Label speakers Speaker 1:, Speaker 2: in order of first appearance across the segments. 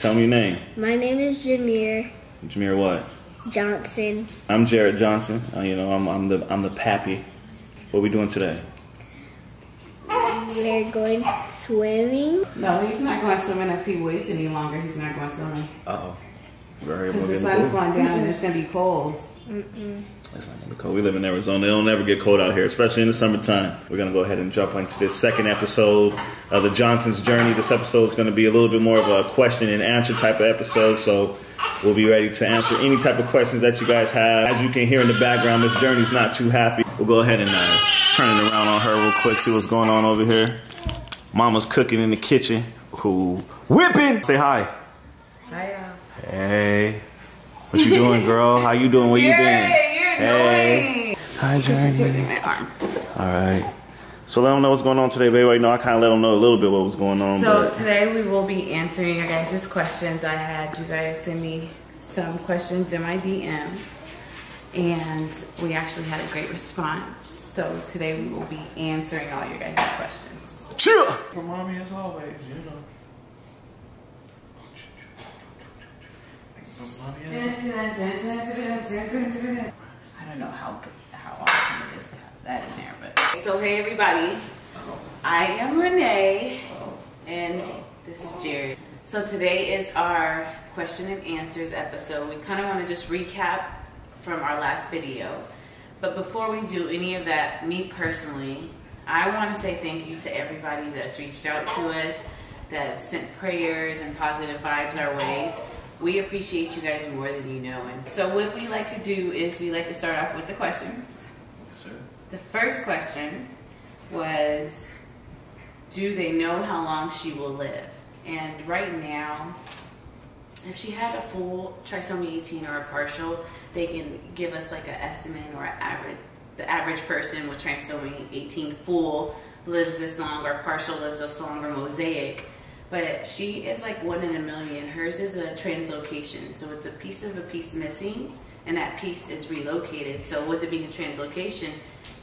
Speaker 1: Tell me your name.
Speaker 2: My name is Jameer
Speaker 1: Jameer what?
Speaker 2: Johnson.
Speaker 1: I'm Jared Johnson. I'm the pappy. What are we doing today?
Speaker 2: We're going swimming.
Speaker 3: No, he's not going swimming. If he waits any longer, he's not going swimming.
Speaker 1: Uh-oh.
Speaker 3: Because the sun's going down and it's going to be cold.
Speaker 1: It's not going to be cold. We live in Arizona. It'll never get cold out here, especially in the summertime. We're going to go ahead and jump into this second episode of the Johnson's Journey. This episode is going to be a little bit more of a question and answer type of episode, so we'll be ready to answer any type of questions that you guys have. As you can hear in the background, Miss Journey's not too happy. We'll go ahead and turn it around on her real quick, see what's going on over here. Mama's cooking in the kitchen. Ooh, whipping! Say hi.
Speaker 3: Hi,
Speaker 1: Hey. What you doing, girl? How you doing? Where you been?
Speaker 3: You're annoying.
Speaker 1: Hi, Journi. All right. So let them know what's going on today, baby. Right now, I kind of let them know a little bit what was going on.
Speaker 3: So today we will be answering your guys' questions. I had you guys send me some questions in my DM, and we actually had a great response. So today we will be answering all your guys' questions.
Speaker 1: Chill.
Speaker 4: For mommy as always, you know.
Speaker 3: I don't know how awesome it is to have that in there, but so hey everybody, I am Renee and this is Jared. So today is our question and answers episode. We kind of want to just recap from our last video, but before we do any of that, me personally, I want to say thank you to everybody that's reached out to us, that sent prayers and positive vibes our way. We appreciate you guys more than you know. And so what we like to do is we like to start off with the questions.
Speaker 1: Yes, sir.
Speaker 3: The first question was, do they know how long she will live? And right now, if she had a full trisomy 18 or a partial, they can give us like an estimate or an average. The average person with trisomy 18 full lives this long, or partial lives this long, or mosaic. But she is like 1 in a million. Hers is a translocation. So it's a piece missing, and that piece is relocated. So with it being a translocation,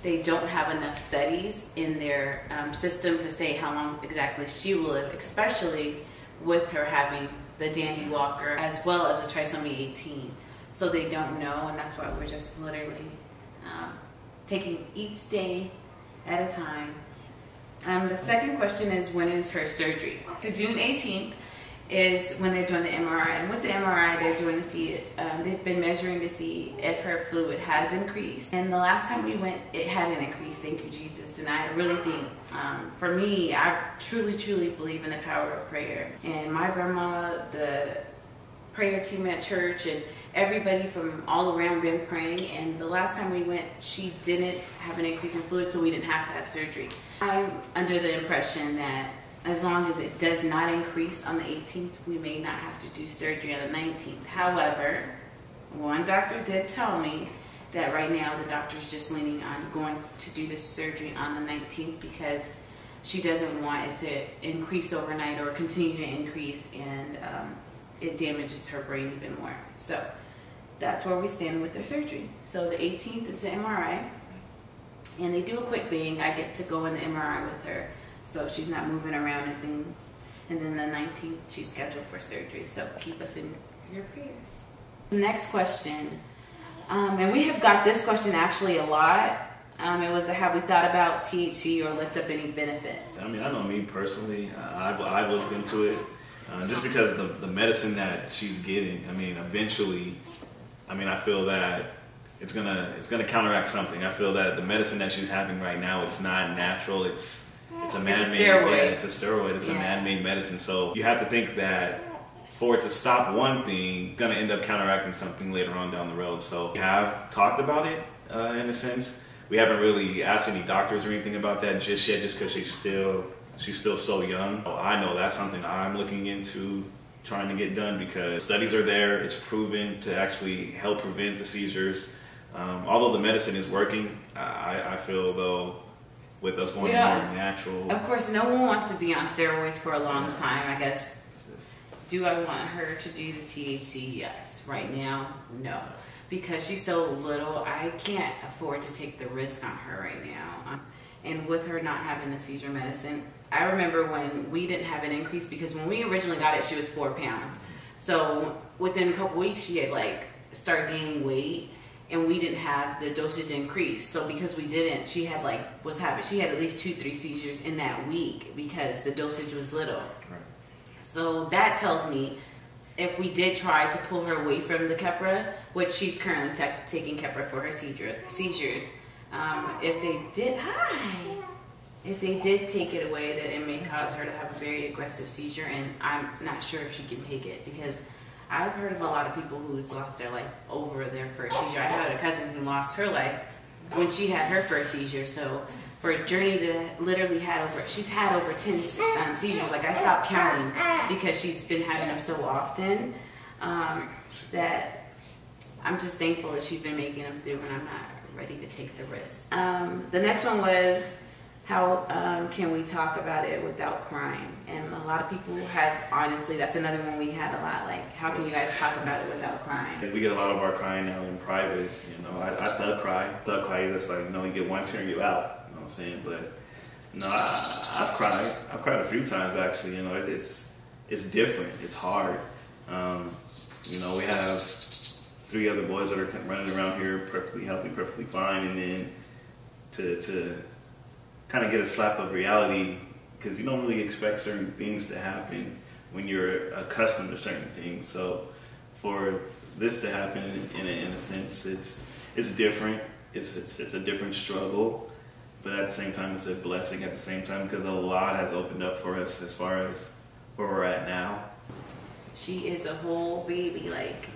Speaker 3: they don't have enough studies in their system to say how long exactly she will live, especially with her having the Dandy Walker as well as the trisomy 18. So they don't know, and that's why we're just literally taking each day at a time. The second question is, when is her surgery? So June 18th is when they're doing the MRI. And with the MRI, they're doing to see, they've been measuring to see if her fluid has increased. And the last time we went, it hadn't increased, thank you, Jesus. And I really think, for me, I truly, truly believe in the power of prayer. And my grandma, the prayer team at church, and everybody from all around been praying, and the last time we went, she didn't have an increase in fluid, so we didn't have to have surgery. I'm under the impression that as long as it does not increase on the 18th, we may not have to do surgery on the 19th. However, one doctor did tell me that right now the doctor's just leaning on going to do this surgery on the 19th because she doesn't want it to increase overnight or continue to increase, and it damages her brain even more. So that's where we stand with their surgery. So the 18th is the MRI, and they do a quick bang. I get to go in the MRI with her, so she's not moving around and things. And then the 19th, she's scheduled for surgery. So keep us in your prayers. Next question, and we have got this question actually a lot. It was, have we thought about THC or looked up any benefit?
Speaker 1: I mean, I know me personally, I've looked into it. Just because the medicine that she's getting, I mean, eventually, I mean, I feel that it's gonna counteract something. I feel that the medicine that she's having right now, it's not natural. It's a man-made. It's a steroid. It's a man-made medicine. So you have to think that for it to stop one thing, it's gonna end up counteracting something later on down the road. So we have talked about it in a sense. We haven't really asked any doctors or anything about that just yet, just because she's still so young. I know that's something I'm looking into trying to get done, because studies are there. It's proven to actually help prevent the seizures. Although the medicine is working, I feel though with us going more natural.
Speaker 3: Of course, no one wants to be on steroids for a long time, I guess. Do I want her to do the THC? Yes. Right now, no. Because she's so little, I can't afford to take the risk on her right now. And with her not having the seizure medicine, I remember when we didn't have an increase, because when we originally got it, she was 4 pounds. So within a couple weeks, she had like started gaining weight, and we didn't have the dosage increase. So because we didn't, she had like, she had at least 2-3 seizures in that week because the dosage was little.
Speaker 1: Right.
Speaker 3: So that tells me if we did try to pull her away from the Keppra, which she's currently taking Keppra for her seizures, if they did take it away, that it may cause her to have a very aggressive seizure, and I'm not sure if she can take it, because I've heard of a lot of people who's lost their life over their first seizure. I had a cousin who lost her life when she had her first seizure. So for Journi to literally she's had over 10 seizures. Like, I stopped counting because she's been having them so often, that I'm just thankful that she's been making them through, and I'm not ready to take the risk. The next one was, how can we talk about it without crying? And a lot of people have, honestly, that's another one we had a lot, like, how can you guys talk about it without crying?
Speaker 1: We get a lot of our crying now in private, you know. I thug cry, that's like, you know, you get one turn, you out, you know what I'm saying? But, no, I've cried a few times, actually, you know. It's different, it's hard. You know, we have 3 other boys that are running around here perfectly healthy, perfectly fine, and then to kind of get a slap of reality, because you don't really expect certain things to happen when you're accustomed to certain things. So for this to happen, in a sense, it's different. It's a different struggle, but at the same time, it's a blessing at the same time, because a lot has opened up for us as far as where we're at now.
Speaker 3: She is a whole baby. Like,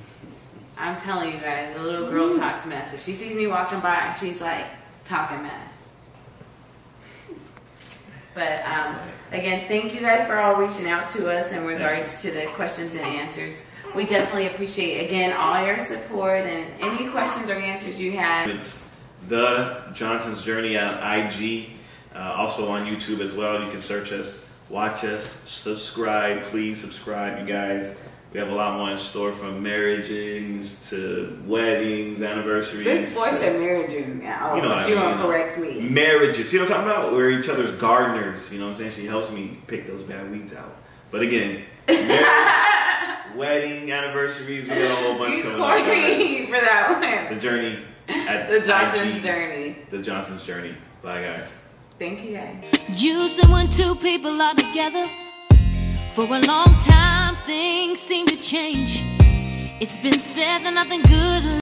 Speaker 3: I'm telling you guys, a little girl talks mess. If she sees me walking by, she's like talking mess. But again, thank you guys for all reaching out to us in regards to the questions and answers. We definitely appreciate, again, all your support, and any questions or answers you have.
Speaker 1: It's The Johnson's Journey on IG, also on YouTube as well. You can search us, watch us, subscribe. Please subscribe, you guys. We have a lot more in store, from marriages to weddings, anniversaries.
Speaker 3: This boy said marriaging. Oh, you know, but you won't correct me.
Speaker 1: Marriages. See what I'm talking about? We're each other's gardeners. You know what I'm saying? She helps me pick those bad weeds out. But again, marriage, wedding, anniversaries, we got a whole bunch coming up.
Speaker 3: For that one.
Speaker 1: The Journey at
Speaker 3: The Johnson's
Speaker 1: IG.
Speaker 3: Journey.
Speaker 1: The Johnson's Journey. Bye, guys.
Speaker 3: Thank you, guys.
Speaker 5: Usually when 2 people are together for a long time, things seem to change. It's been said that nothing good